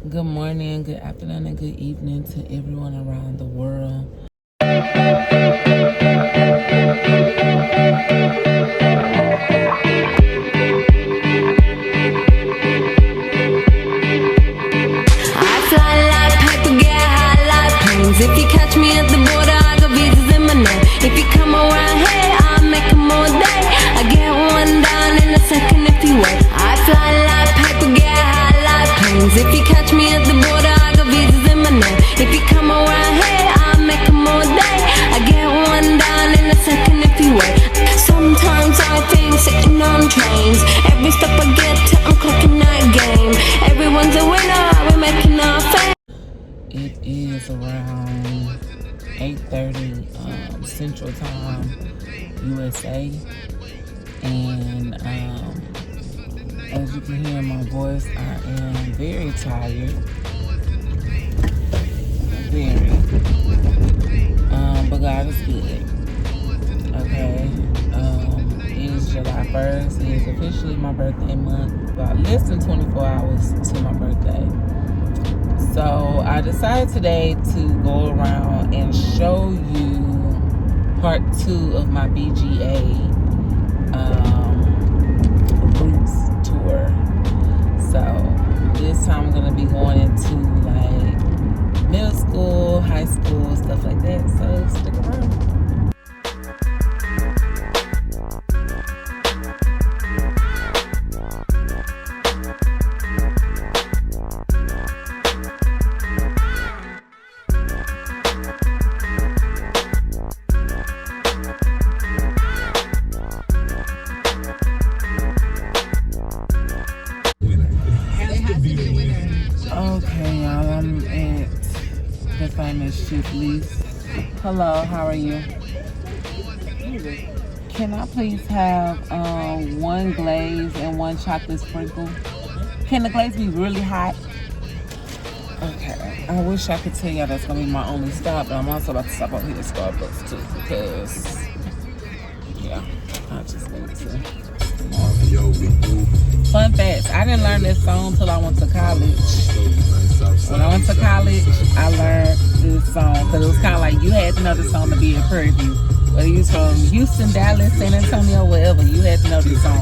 Good morning, good afternoon, and good evening to everyone around the world. If you catch me at the border, I got visas in my name. If you come around here, I'll make them all day. I get one down in a second if you wait. I fly like paper, get high like planes. If you catch me at the border, I got visas in my name. If you come around here, I'll make them all day. I get one down in a second if you wait. Sometimes I think sitting on trains. Every step I get to, I'm clocking that game. Everyone's a winner, we're making our fame. It is around 8:30 Central Time, USA, and as you can hear in my voice, I am very tired, very, but God is good, okay. It is July 1st, it is officially my birthday month, about less than 24 hours to my birthday. So I decided today to go around and show you part 2 of my BGA ROOTZ tour. So this time I'm gonna be going into like middle school, high school, stuff like that. So stick around. Okay, y'all, I'm at the famous Channelview. Hello, how are you? Can I please have one glaze and one chocolate sprinkle? Can the glaze be really hot? Okay, I wish I could tell y'all that's gonna be my only stop, but I'm also about to stop over here at Starbucks too, because yeah, I just need to. Fun facts, I didn't learn this song till I went to college. When I went to college, I learned this song because it was kind of like you had to know this song to be in Prairie View. Whether you was from Houston, Dallas, San Antonio, wherever, you had to know this song.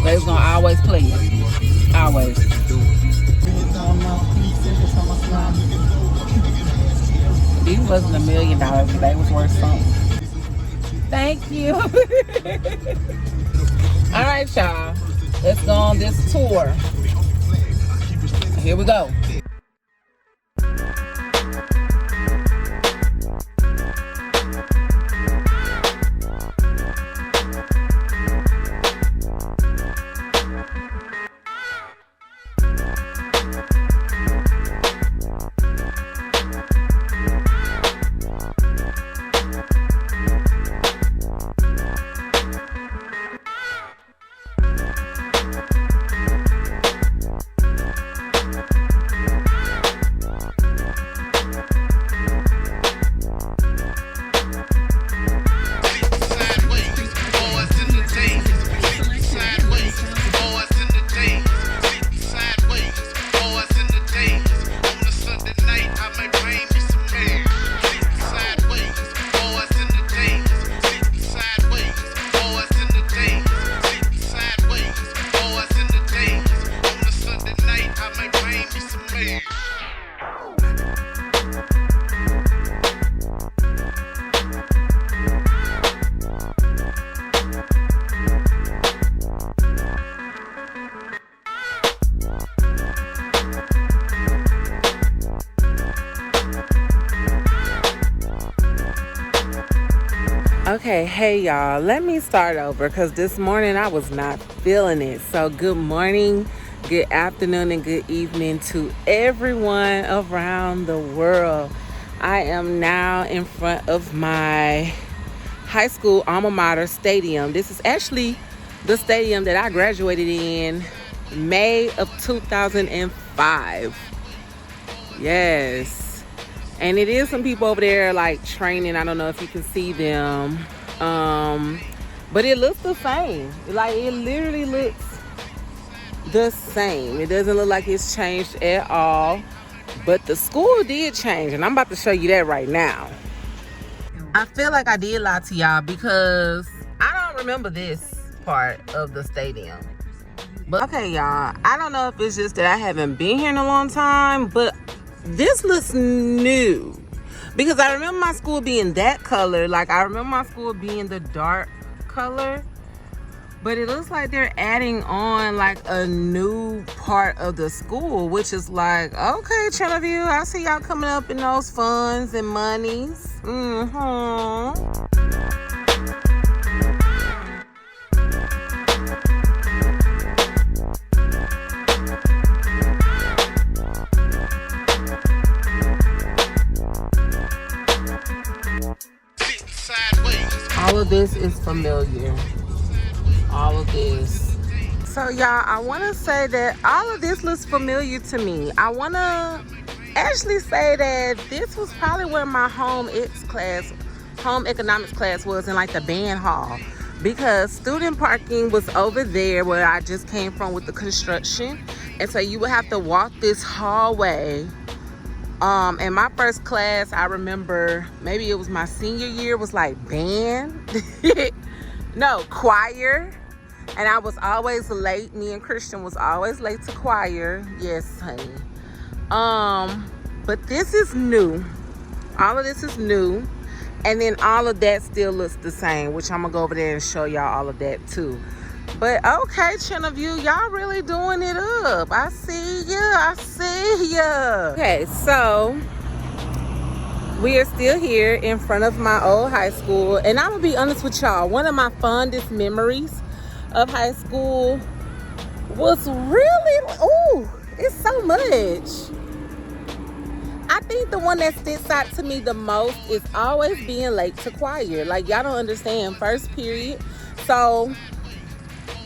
They was gonna always play it, always. These wasn't $1 million, but they was worth something. Thank you. All right, y'all. Let's go on this tour. Here we go. Okay, hey y'all, let me start over because this morning I was not feeling it. So good morning, good afternoon, and good evening to everyone around the world. I am now in front of my high school alma mater stadium. This is actually the stadium that I graduated in May of 2005. Yes. And it is some people over there like training. I don't know if you can see them. But it looks the same. Like it literally looks the same. It doesn't look like it's changed at all. But the school did change, and I'm about to show you that right now. I feel like I did lie to y'all because I don't remember this part of the stadium. But okay, y'all, I don't know if it's just that I haven't been here in a long time, but this looks new. Because I remember my school being that color. Like, I remember my school being the dark color. But it looks like they're adding on like a new part of the school, which is like, okay, Channelview, I see y'all coming up in those funds and monies. All of this is familiar. All of this. So y'all, I want to say that all of this looks familiar to me. I want to actually say that this was probably where my home economics class was, in like the band hall, because student parking was over there where I just came from with the construction, and so you would have to walk this hallway. And my first class, I remember, maybe it was my senior year, was like band. No, choir. And I was always late. Me and Christian was always late to choir. Yes, honey. But this is new. All of this is new. And then all of that still looks the same, which I'm gonna go over there and show y'all all of that too. But okay, Channelview, y'all really doing it up. I see ya. I see ya. Okay, so we are still here in front of my old high school. And I'm gonna be honest with y'all, one of my fondest memories of high school was really, ooh, it's so much. I think the one that sticks out to me the most is always being late to choir. Like, y'all don't understand, first period. So,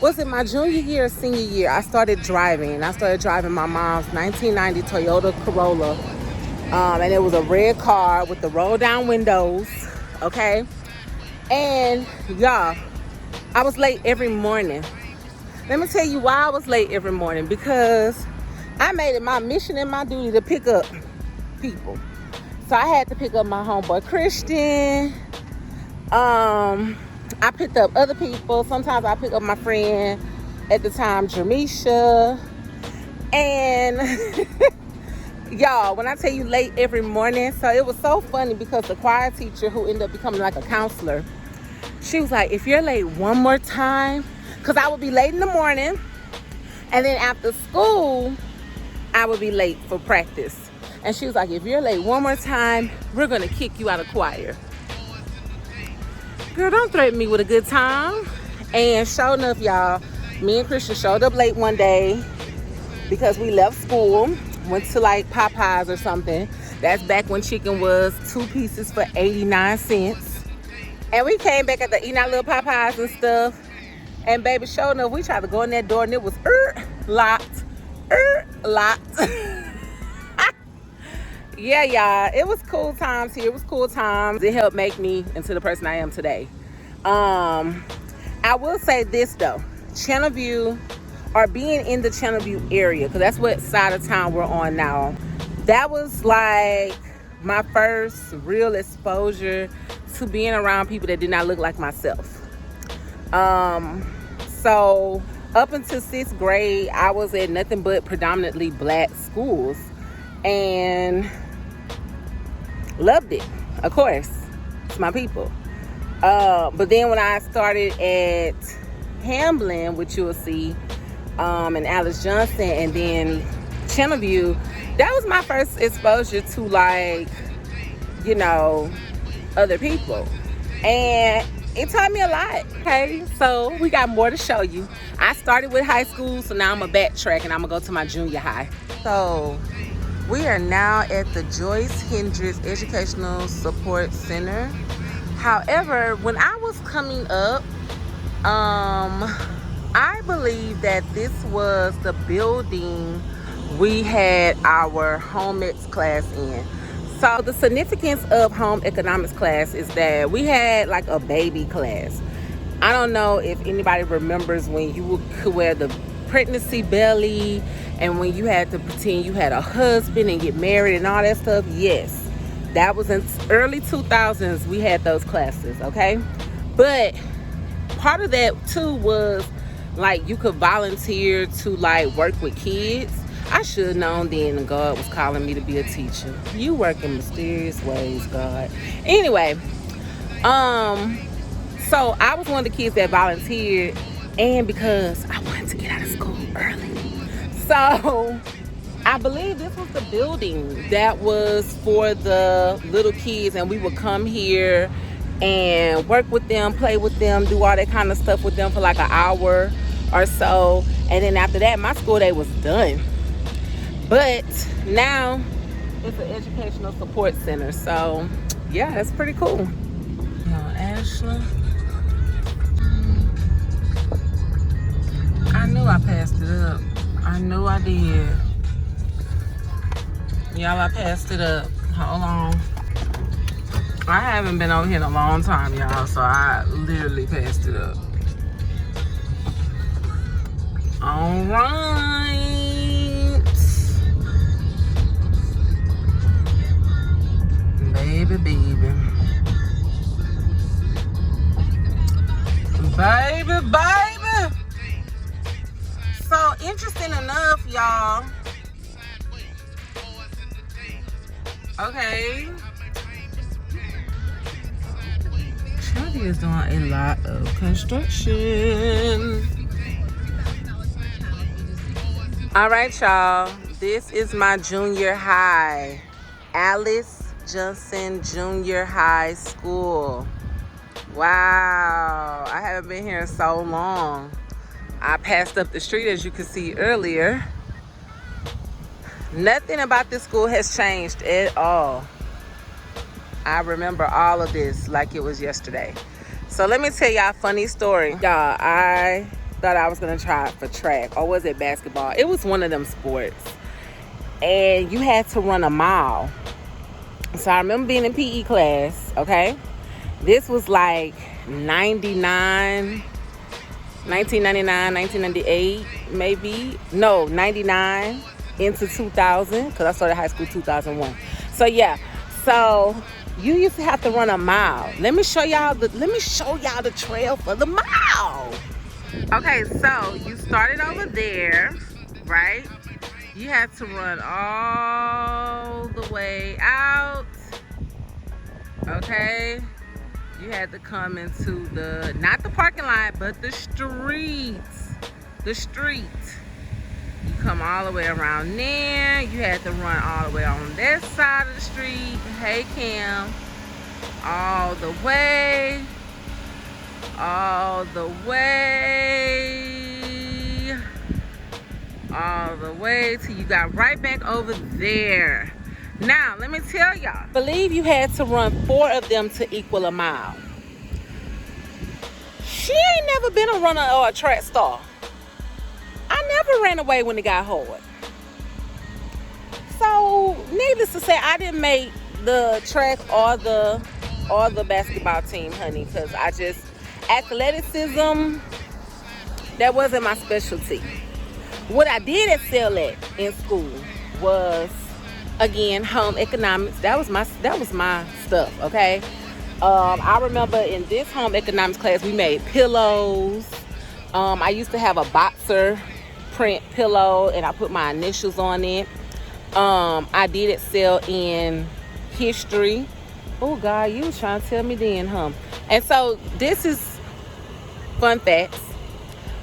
was it my junior year or senior year? I started driving. I started driving my mom's 1990 Toyota Corolla. And it was a red car with the roll down windows, okay? And y'all, I was late every morning. Let me tell you why I was late every morning. Because I made it my mission and my duty to pick up people. So I had to pick up my homeboy Christian. I picked up other people. Sometimes I pick up my friend at the time, Jamisha. And y'all, when I tell you late every morning, so it was so funny because the choir teacher, who ended up becoming like a counselor, she was like, if you're late one more time, because I would be late in the morning, and then after school, I would be late for practice. And she was like, if you're late one more time, we're going to kick you out of choir. Girl, don't threaten me with a good time. And sure enough, y'all, me and Christian showed up late one day because we left school, went to like Popeyes or something. That's back when chicken was 2 pieces for 89 cents. And we came back at the eating our little Popeyes and stuff. And baby, sure enough, we tried to go in that door and it was locked. Yeah, y'all, it was cool times here. It was cool times. It helped make me into the person I am today. I will say this though, Channelview, or being in the Channelview area, because that's what side of town we're on now. That was like my first real exposure to being around people that did not look like myself. So up until 6th grade, I was at nothing but predominantly black schools and loved it. Of course, it's my people. But then when I started at Hamblin, which you'll see, and Alice Johnson, and then Channelview, that was my first exposure to, like, you know, other people. And it taught me a lot. Okay, so we got more to show you. I started with high school, so now I'm gonna backtrack and I'm gonna go to my junior high. So we are now at the Joyce Hendricks Educational Support Center. However, when I was coming up, I believe that this was the building we had our home ecs class in. So the significance of home economics class is that we had like a baby class. I don't know if anybody remembers when you could wear the pregnancy belly, and when you had to pretend you had a husband and get married and all that stuff. Yes, that was in early 2000s. We had those classes, okay? But part of that too was like you could volunteer to like work with kids. I should have known then God was calling me to be a teacher. You work in mysterious ways, God. Anyway, so I was one of the kids that volunteered, and because I wanted to get out of school early. So I believe this was the building that was for the little kids, and we would come here and work with them, play with them, do all that kind of stuff with them for like an hour or so. And then after that, my school day was done. But now it's an educational support center. So yeah, that's pretty cool. Yo, Ashley. I knew I passed it up. I knew I did. Y'all, I passed it up. Hold on. I haven't been over here in a long time, y'all, so I literally passed it up. All right. Baby, baby. Baby, baby. So, interesting enough, y'all. Okay. Channelview is doing a lot of construction. All right, y'all. This is my junior high. Alice Johnson Junior High School. Wow. I haven't been here in so long. I passed up the street, as you could see earlier. Nothing about this school has changed at all. I remember all of this like it was yesterday. So let me tell y'all a funny story. Y'all, I thought I was gonna try it for track, or was it basketball? It was one of them sports. And you had to run a mile. So I remember being in PE class, okay? This was like 1999, 1998, maybe. No, 99 into 2000, because I started high school 2001. So yeah, so you used to have to run a mile. Let me show y'all the trail for the mile. Okay, so you started over there, right? You had to run all the way out. Okay, you had to come into the, not the parking lot, but the streets. The street. You come all the way around there. You had to run all the way on that side of the street. Hey, Cam. All the way. All the way. All the way till you got right back over there. Now, let me tell y'all. I believe you had to run 4 of them to equal a mile. She ain't never been a runner or a track star. I never ran away when it got hard. So, needless to say, I didn't make the track or the basketball team, honey, because I just, athleticism, that wasn't my specialty. What I did excel at in school was, again, home economics. That was my stuff, okay? I remember in this home economics class, we made pillows. I used to have a boxer print pillow, and I put my initials on it. I did excel in history. Oh, God, you was trying to tell me then, huh? And so this is fun facts.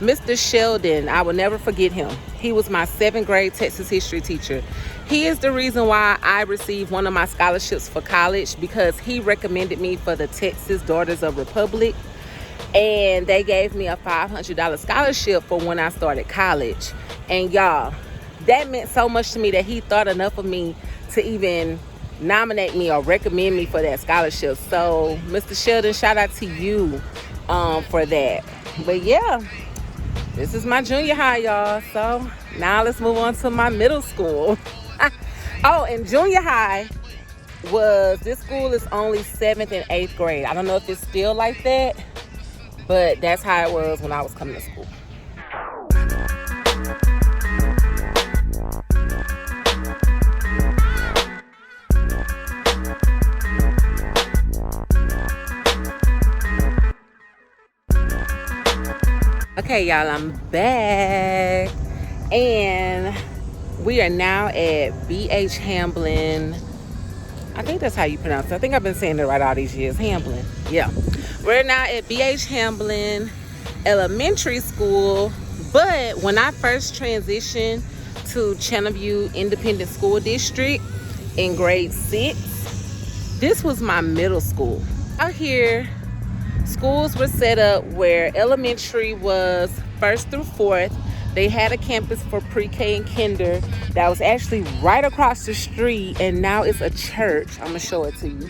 Mr. Sheldon, I will never forget him. He was my 7th grade Texas history teacher. He is the reason why I received one of my scholarships for college, because he recommended me for the Texas Daughters of Republic. And they gave me a $500 scholarship for when I started college. And y'all, that meant so much to me that he thought enough of me to even nominate me or recommend me for that scholarship. So, Mr. Sheldon, shout out to you for that. But yeah, this is my junior high, y'all. So now let's move on to my middle school. Oh, and junior high this school is only 7th and 8th grade. I don't know if it's still like that, but that's how it was when I was coming to school. Okay, y'all, I'm back. And we are now at B.H. Hamblin. I think that's how you pronounce it. I think I've been saying it right all these years. Hamblin. Yeah. We're now at B.H. Hamblin Elementary School. But when I first transitioned to Channelview Independent School District in grade 6, this was my middle school. Out here, schools were set up where elementary was 1st through 4th. They had a campus for pre-K and kinder that was actually right across the street, and now it's a church. I'm gonna show it to you.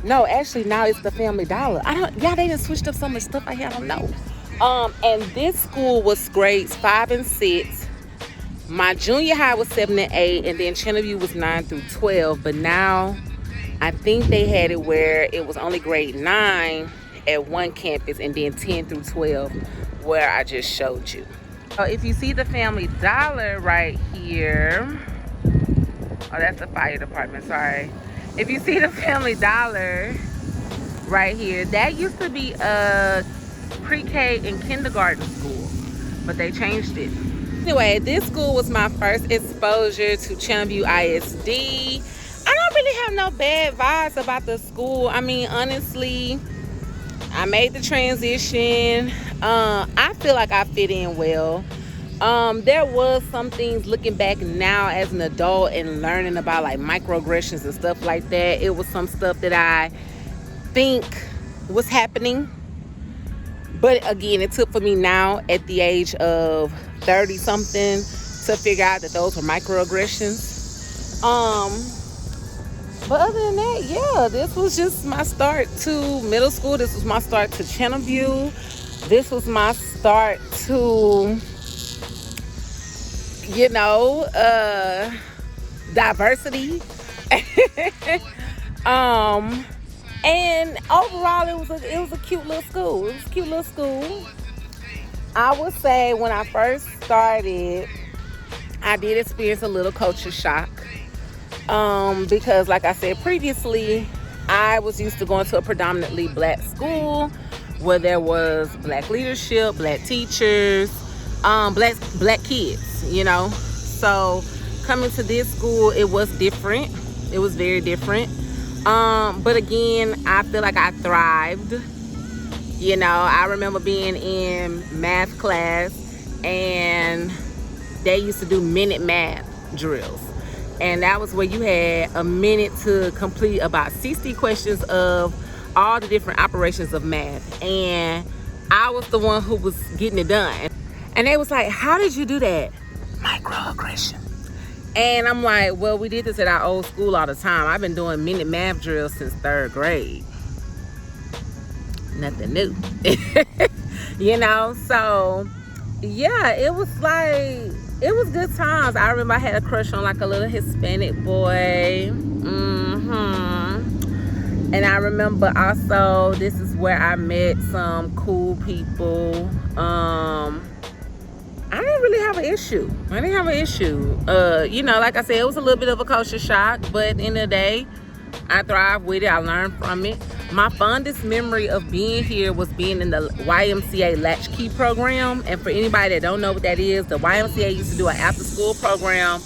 No, actually now it's the Family Dollar. They done switched up so much stuff. I don't know. And this school was grades 5 and 6. My junior high was 7 and 8, and then Channelview was 9 through 12. But now I think they had it where it was only grade 9 at one campus, and then 10 through 12 where I just showed you. So if you see the Family Dollar right here, oh, that's the fire department, sorry. If you see the Family Dollar right here, that used to be a pre-K and kindergarten school, but they changed it. Anyway, this school was my first exposure to Channelview ISD. I don't really have no bad vibes about the school. I mean, honestly, I made the transition. I feel like I fit in well. There was some things looking back now as an adult and learning about like microaggressions and stuff like that. It was some stuff that I think was happening. But again, it took for me now at the age of 30 something to figure out that those were microaggressions. But other than that, yeah, this was just my start to middle school. This was my start to Channelview. This was my start to, you know, diversity. And overall, it was a cute little school. It was a cute little school. I would say when I first started, I did experience a little culture shock. Because like I said previously, I was used to going to a predominantly black school where there was black leadership, black teachers, black kids, you know. So coming to this school, it was different. It was very different. But again, I feel like I thrived. You know, I remember being in math class and they used to do minute math drills. And that was where you had a minute to complete about 60 questions of all the different operations of math. And I was the one who was getting it done. And they was like, how did you do that? Microaggression. And I'm like, well, we did this at our old school all the time. I've been doing minute math drills since 3rd grade. Nothing new. You know, so yeah, it was good times. I remember I had a crush on like a little Hispanic boy. And I remember also, this is where I met some cool people. I didn't really have an issue. You know, like I said, it was a little bit of a culture shock, but at the end of the day, I thrived with it. I learned from it. My fondest memory of being here was being in the YMCA latchkey program. And for anybody that don't know what that is, the YMCA used to do an after-school program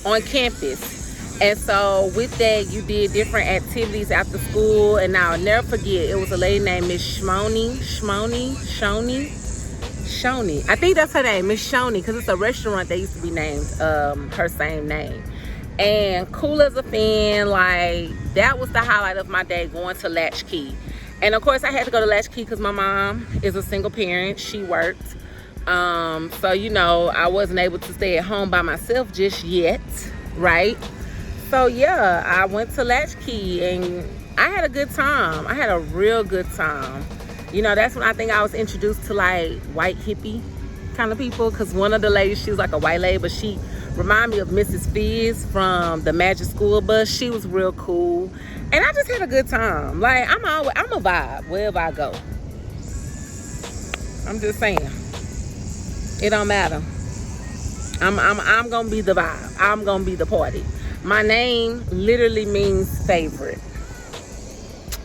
on campus. And so with that, you did different activities after school. And I'll never forget, it was a lady named Miss Shoney. I think that's her name, Miss Shoney, because it's a restaurant that used to be named her same name. And cool as a fan, like that was the highlight of my day, going to latchkey. And of course I had to go to latchkey because my mom is a single parent. She worked, so you know, I wasn't able to stay at home by myself just yet, right? So yeah, I went to latchkey and I had a good time. I had a real good time. You know, that's when I think I was introduced to like white hippie kind of people, because one of the ladies, she was like a white lady, but she reminded me of Mrs. Fizz from the Magic School Bus. She was real cool. And I just had a good time. Like, I'm a vibe wherever I go. I'm just saying. It don't matter. I'm gonna be the vibe. I'm gonna be the party. My name literally means favorite.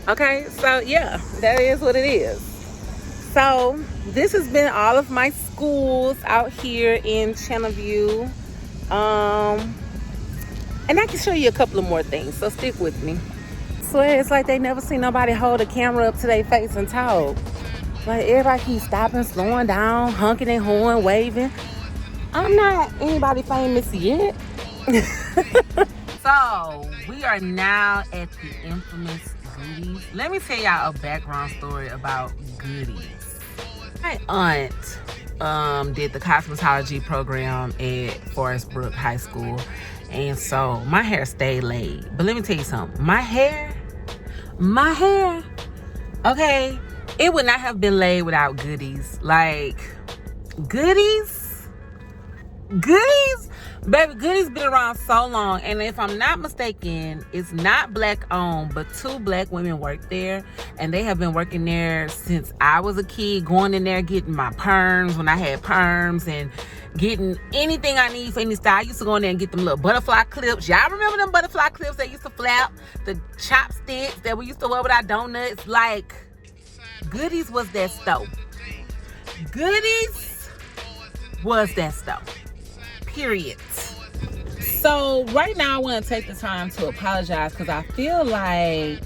Okay, so yeah, that is what it is. So this has been all of my schools out here in Channelview. And I can show you a couple of more things, so stick with me. I swear it's like they never seen nobody hold a camera up to their face and talk. Like everybody keeps stopping, slowing down, honking their horn, waving. I'm not anybody famous yet. So we are now at the infamous Goodies. Let me tell y'all a background story about Goodies. My aunt did the cosmetology program at Forest Brook High School, and so my hair stayed laid. But let me tell you something, my hair, okay, it would not have been laid without Goodies. Like, Goodies, baby, Goodies been around so long, and if I'm not mistaken, it's not black owned, but 2 black women work there, and they have been working there since I was a kid, going in there getting my perms when I had perms, and getting anything I need for any style. I used to go in there and get them little butterfly clips. Y'all remember them butterfly clips that used to flap? The chopsticks that we used to wear with our donuts? Like, Goodies was that store. Goodies was that store. Period. So right now I want to take the time to apologize because I feel like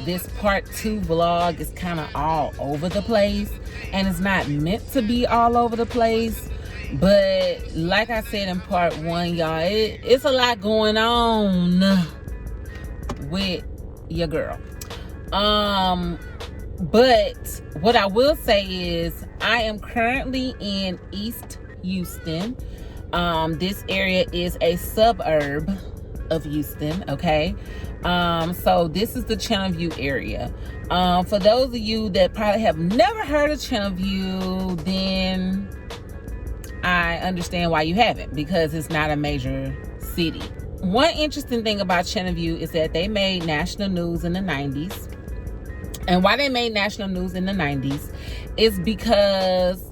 this part 2 vlog is kind of all over the place, and it's not meant to be all over the place. But like I said in part 1, y'all, it's a lot going on with your girl. But what I will say is I am currently in East Houston. This area is a suburb of Houston, okay? So this is the Channelview area. For those of you that probably have never heard of Channelview, then I understand why you haven't, because it's not a major city. One interesting thing about Channelview is that they made national news in the 90s. And why they made national news in the 90s is because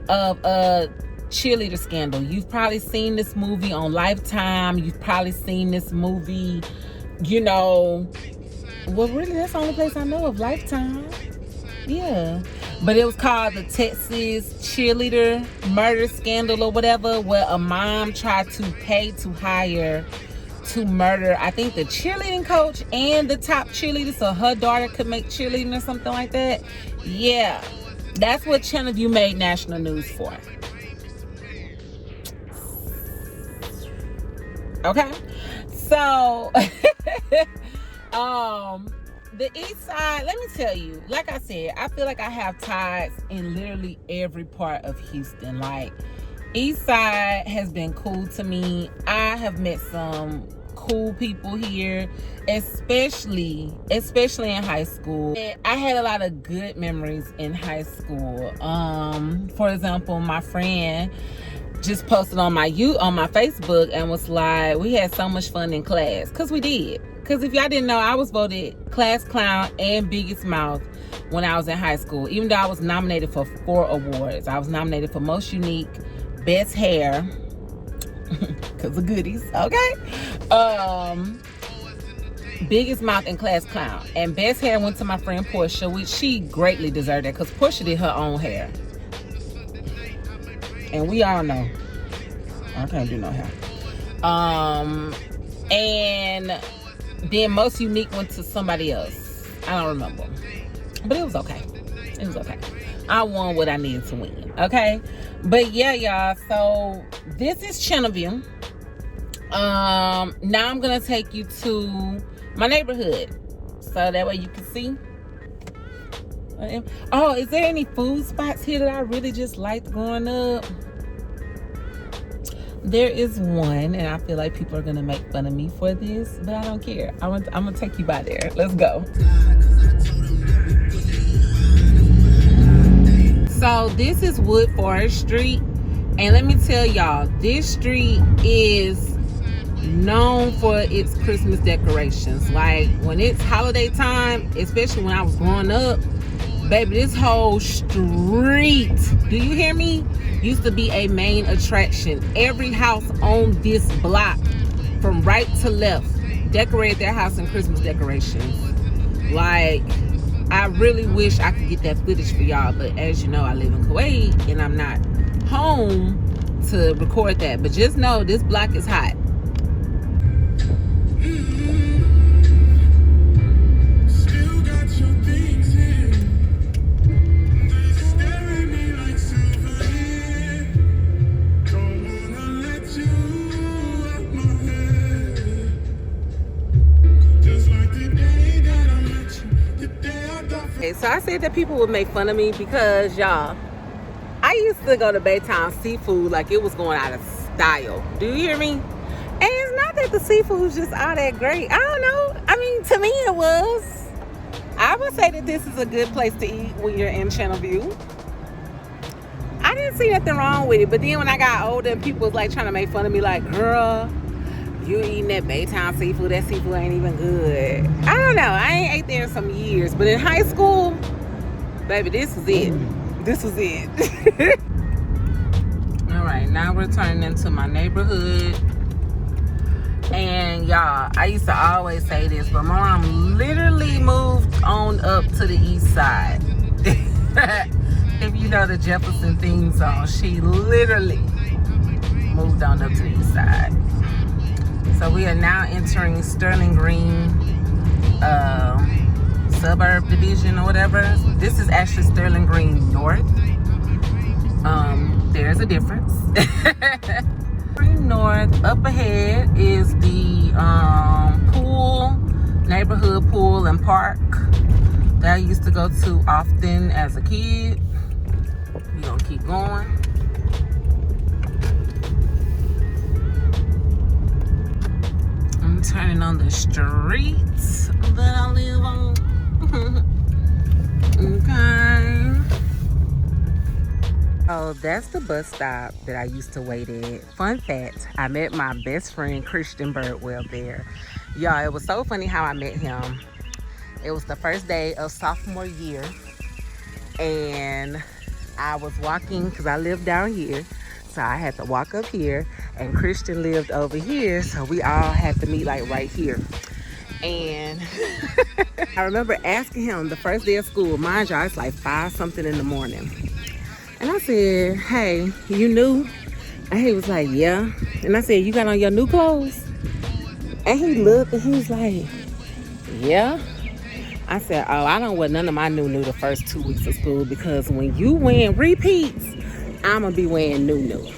of a cheerleader scandal. You've probably seen this movie on Lifetime. You've probably seen this movie, you know, well, really, that's the only place I know of, Lifetime. Yeah. But it was called the Texas cheerleader murder scandal or whatever, where a mom tried to pay to hire to murder, I think, the cheerleading coach and the top cheerleader so her daughter could make cheerleading or something like that. Yeah. That's what Channelview made national news for. Okay, so the East Side, let me tell you, like I said, I feel like I have ties in literally every part of Houston. Like, East Side has been cool to me. I have met some cool people here, especially in high school. I had a lot of good memories in high school. For example, my friend just posted on my Facebook and was like, we had so much fun in class, because we did. Because if y'all didn't know, I was voted class clown and biggest mouth when I was in high school, even though I was nominated for 4 awards. I was nominated for most unique, best hair, because of Goodies, okay, biggest mouth, and class clown. And best hair went to my friend Portia, which she greatly deserved that, because Portia did her own hair. And we all know I can't do no hair. And then most unique went to somebody else. I don't remember, but it was okay. It was okay. I won what I needed to win. Okay, but yeah, y'all. So this is Channelview. Now I'm gonna take you to my neighborhood, so that way you can see. Oh, is there any food spots here that I really just liked growing up? There is one, and I feel like people are gonna make fun of me for this, but I don't care. I'm gonna take you by there. Let's go. So this is Woodforest Street, and let me tell y'all, this street is known for its Christmas decorations. Like, when it's holiday time, especially when I was growing up, baby, this whole street, do you hear me, used to be a main attraction. Every house on this block, from right to left, decorated their house in Christmas decorations. Like, I really wish I could get that footage for y'all, but as you know, I live in Kuwait and I'm not home to record that. But just know this block is hot. Okay, so I said that people would make fun of me because, y'all, I used to go to Baytown seafood like it was going out of style. Do you hear me? And it's not that the seafood was just all that great. I don't know. I mean, to me it was. I would say that this is a good place to eat when you're in Channelview. I didn't see nothing wrong with it. But then when I got older and people was like trying to make fun of me, like, girl, you eating that Baytown seafood, that seafood ain't even good. I don't know. I ain't ate there in some years. But in high school, baby, this was it. This was it. All right, now we're turning into my neighborhood. And y'all, I used to always say this, but my mom literally moved on up to the east side. If you know the Jefferson theme song, she literally moved on up to the east side. So we are now entering Sterling Green suburb division or whatever. This is actually Sterling Green North. There's a difference. Green North. Up ahead is the pool, neighborhood pool and park that I used to go to often as a kid. We're gonna keep going. I'm turning on the streets that I live on. Okay. Oh, that's the bus stop that I used to wait at. Fun fact, I met my best friend Christian Birdwell there. Y'all, it was so funny how I met him. It was the first day of sophomore year, and I was walking because I lived down here, so I had to walk up here, and Christian lived over here, so we all had to meet like right here. And I remember asking him the first day of school, mind y'all, it's like 5 something in the morning, and I said, hey, you new? And he was like, yeah. And I said, you got on your new clothes? And he looked and he was like, yeah. I said, oh, I don't wear none of my new the first 2 weeks of school, because when you wearing repeats, I'm gonna be wearing new.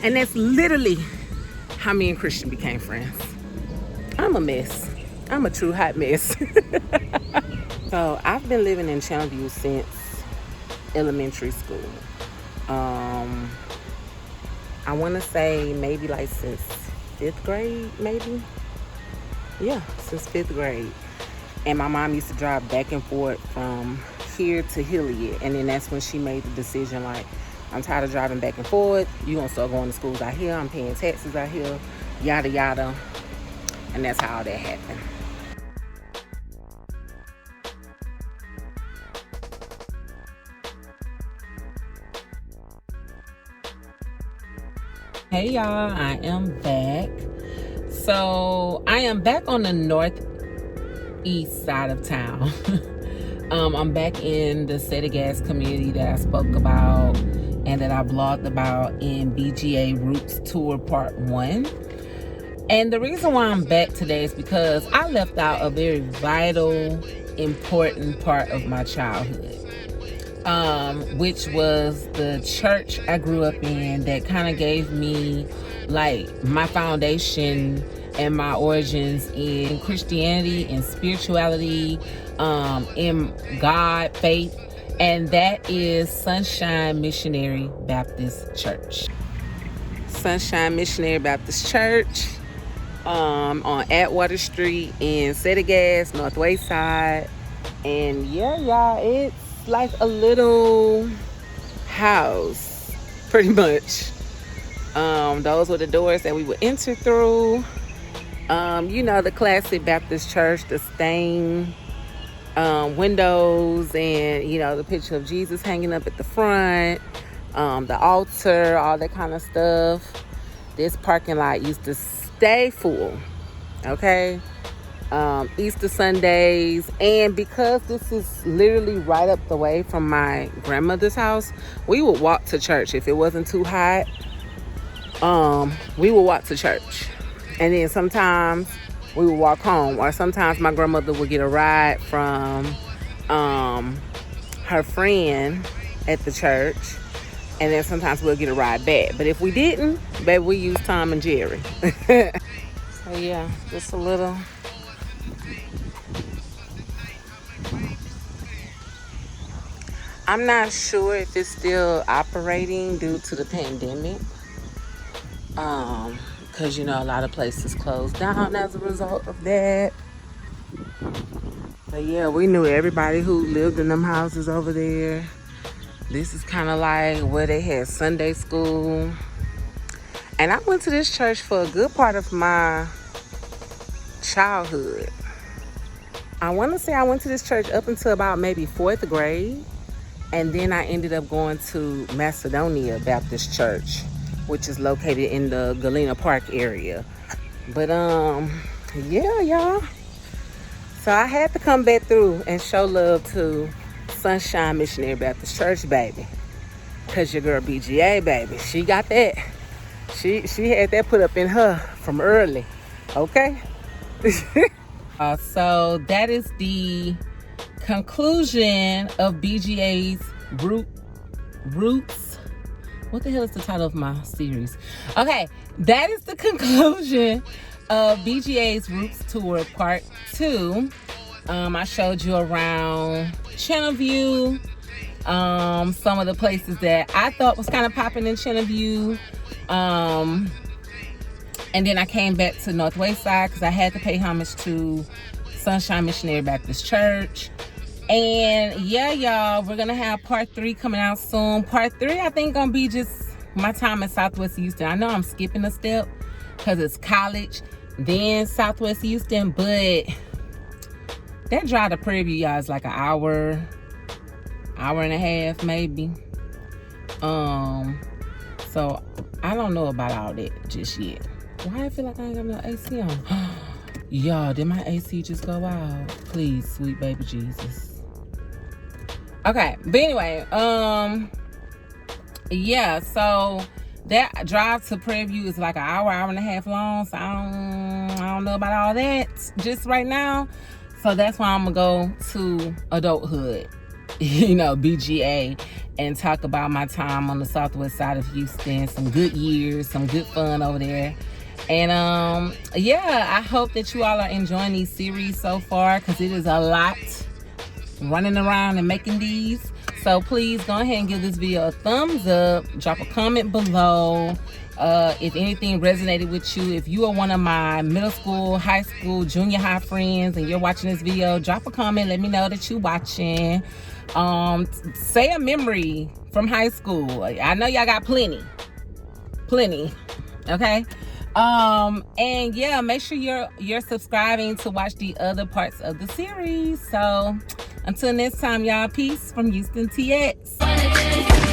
And that's literally how me and Christian became friends. I'm a mess. I'm a true hot mess. So I've been living in Channelview since elementary school. I want to say maybe like since 5th grade, maybe. Yeah, since 5th grade. And my mom used to drive back and forth from here to 𝗦𝗃𝗃𝗃. And then that's when she made the decision, like, I'm tired of driving back and forth. You gonna start going to schools out here. I'm paying taxes out here. Yada, yada. And that's how all that happened. Hey y'all, I am back. So I am back on the northeast side of town. I'm back in the 𝗦𝗃𝗽𝗃𝗃 community that I spoke about and that I blogged about in BGA ROOTZ TOUR Part 1. And the reason why I'm back today is because I left out a very vital, important part of my childhood. Which was the church I grew up in that kind of gave me like my foundation and my origins in Christianity and spirituality, in God, faith, and that is Sunshine Missionary Baptist Church. Sunshine Missionary Baptist Church on Atwater Street in 𝗦𝗃𝗽𝗃𝗃, Northwest Side. And yeah, y'all, it's like a little house, pretty much. Those were the doors that we would enter through. You know, the classic Baptist church, the stained windows, and you know, the picture of Jesus hanging up at the front, the altar, all that kind of stuff. This parking lot used to stay full, okay? Easter Sundays. And because this is literally right up the way from my grandmother's house, we would walk to church. If it wasn't too hot, we would walk to church. And then sometimes we would walk home, or sometimes my grandmother would get a ride from her friend at the church, and then sometimes we'll get a ride back. But if we didn't, baby, we use Tom and Jerry. So yeah, just a little. I'm not sure if it's still operating due to the pandemic. Because, you know, a lot of places closed down as a result of that. But yeah, we knew everybody who lived in them houses over there. This is kind of like where they had Sunday school. And I went to this church for a good part of my childhood. I want to say I went to this church up until about maybe 4th grade. And then I ended up going to Macedonia Baptist Church, which is located in the Galena Park area. But yeah, y'all. So I had to come back through and show love to Sunshine Missionary Baptist Church, baby. Cause your girl BGA, baby, she got that. She had that put up in her from early. Okay. So that is the conclusion of BGA's Roots. What the hell is the title of my series? Okay, that is the conclusion of BGA's Roots Tour Part 2. I showed you around Channelview, some of the places that I thought was kind of popping in Channelview. And then I came back to North Wayside because I had to pay homage to Sunshine Missionary Baptist Church. And yeah, y'all, we're gonna have part 3 coming out soon. Part 3, I think, gonna be just my time in Southwest Houston. I know I'm skipping a step because it's college, then Southwest Houston, but that drive to Prairie View, y'all, is like an hour and a half, maybe. So I don't know about all that just yet. Why I feel like I ain't got no AC on? Y'all, did my AC just go out? Please, sweet baby Jesus. Okay, but anyway, yeah, so that drive to Prairie View is like an hour and a half long. So I don't know about all that just right now. So that's why I'm gonna go to adulthood, you know, BGA, and talk about my time on the southwest side of Houston, some good years, some good fun over there. And yeah, I hope that you all are enjoying these series so far, because it is a lot running around and making these. So please go ahead and give this video a thumbs up, drop a comment below if anything resonated with you. If you are one of my middle school, high school, junior high friends and you're watching this video, drop a comment, let me know that you're watching. Say a memory from high school. I know y'all got plenty, okay? And yeah, make sure you're subscribing to watch the other parts of the series. So until next time, y'all, peace from Houston TX.